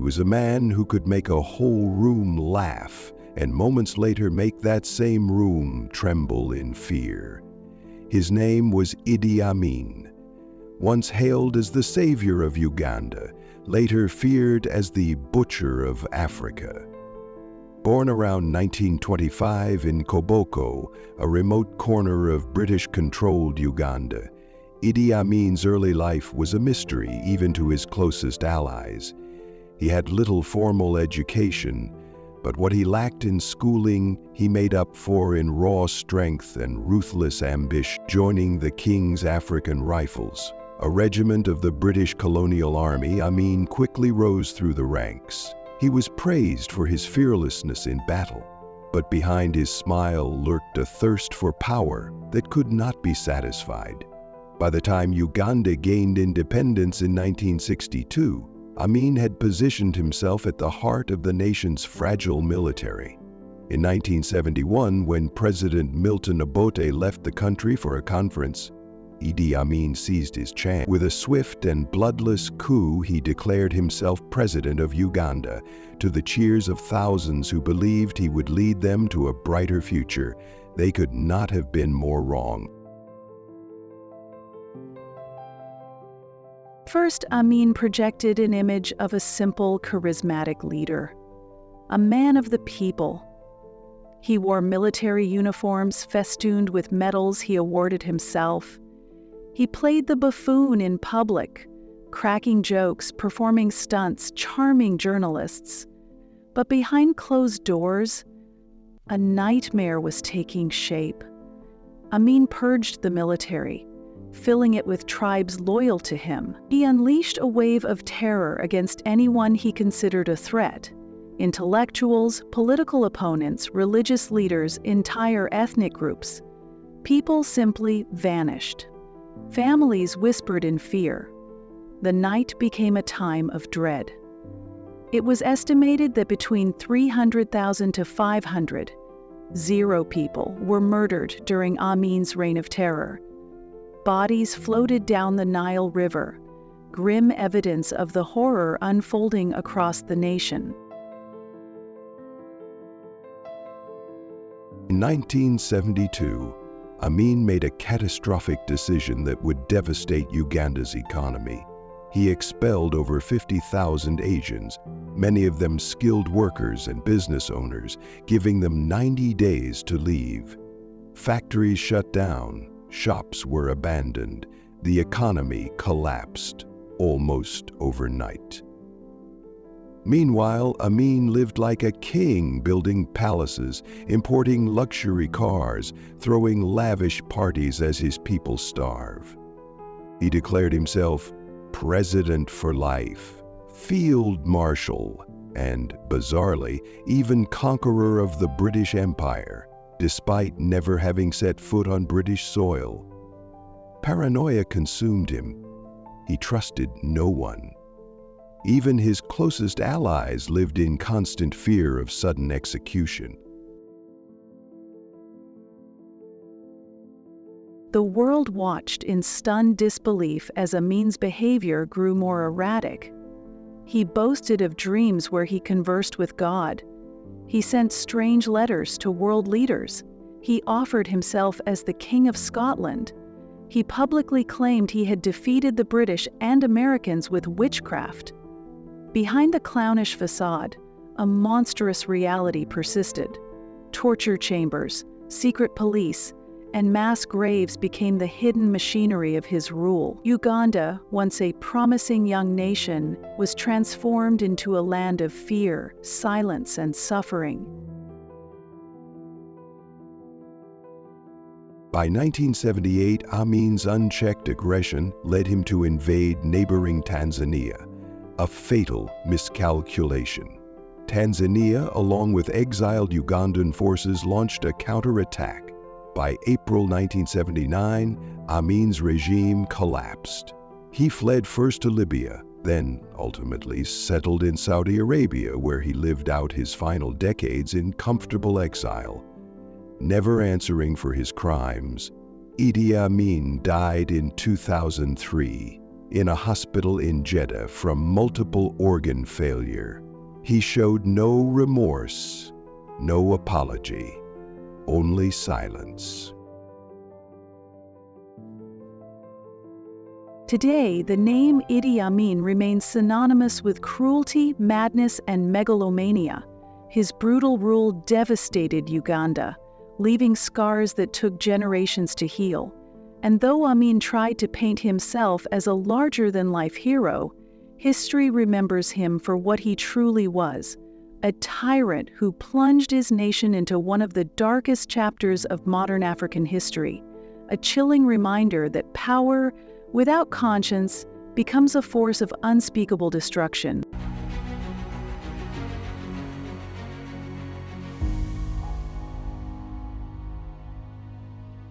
was a man who could make a whole room laugh and moments later make that same room tremble in fear. His name was Idi Amin, once hailed as the savior of Uganda, later feared as the butcher of Africa. Born around 1925 in Koboko, a remote corner of British-controlled Uganda, Idi Amin's early life was a mystery even to his closest allies. He had little formal education, but what he lacked in schooling, he made up for in raw strength and ruthless ambition. Joining the King's African Rifles, a regiment of the British colonial army, Amin quickly rose through the ranks. He was praised for his fearlessness in battle, but behind his smile lurked a thirst for power that could not be satisfied. By the time Uganda gained independence in 1962, Amin had positioned himself at the heart of the nation's fragile military. In 1971, when President Milton Obote left the country for a conference, Idi Amin seized his chance. With a swift and bloodless coup, he declared himself president of Uganda, to the cheers of thousands who believed he would lead them to a brighter future. They could not have been more wrong. First, Amin projected an image of a simple, charismatic leader, a man of the people. He wore military uniforms festooned with medals he awarded himself. He played the buffoon in public, cracking jokes, performing stunts, charming journalists. But behind closed doors, a nightmare was taking shape. Amin purged the military, filling it with tribes loyal to him. He unleashed a wave of terror against anyone he considered a threat. Intellectuals, political opponents, religious leaders, entire ethnic groups. People simply vanished. Families whispered in fear. The night became a time of dread. It was estimated that between 300,000 to 500,000 people were murdered during Amin's reign of terror. Bodies floated down the Nile River, grim evidence of the horror unfolding across the nation. In 1972, Amin made a catastrophic decision that would devastate Uganda's economy. He expelled over 50,000 Asians, many of them skilled workers and business owners, giving them 90 days to leave. Factories shut down. Shops were abandoned. The economy collapsed almost overnight. Meanwhile, Amin lived like a king, building palaces, importing luxury cars, throwing lavish parties as his people starve. He declared himself president for life, field marshal, and, bizarrely, even conqueror of the British Empire, despite never having set foot on British soil. Paranoia consumed him. He trusted no one. Even his closest allies lived in constant fear of sudden execution. The world watched in stunned disbelief as Amin's behavior grew more erratic. He boasted of dreams where he conversed with God. He sent strange letters to world leaders. He offered himself as the King of Scotland. He publicly claimed he had defeated the British and Americans with witchcraft. Behind the clownish facade, a monstrous reality persisted. Torture chambers, secret police, and mass graves became the hidden machinery of his rule. Uganda, once a promising young nation, was transformed into a land of fear, silence, and suffering. By 1978, Amin's unchecked aggression led him to invade neighboring Tanzania, a fatal miscalculation. Tanzania, along with exiled Ugandan forces, launched a counterattack. By April 1979, Amin's regime collapsed. He fled first to Libya, then ultimately settled in Saudi Arabia, where he lived out his final decades in comfortable exile. Never answering for his crimes, Idi Amin died in 2003, in a hospital in Jeddah from multiple organ failure. He showed no remorse, no apology, only silence. Today, the name Idi Amin remains synonymous with cruelty, madness, and megalomania. His brutal rule devastated Uganda, leaving scars that took generations to heal. And though Amin tried to paint himself as a larger-than-life hero, history remembers him for what he truly was, a tyrant who plunged his nation into one of the darkest chapters of modern African history, a chilling reminder that power, without conscience, becomes a force of unspeakable destruction.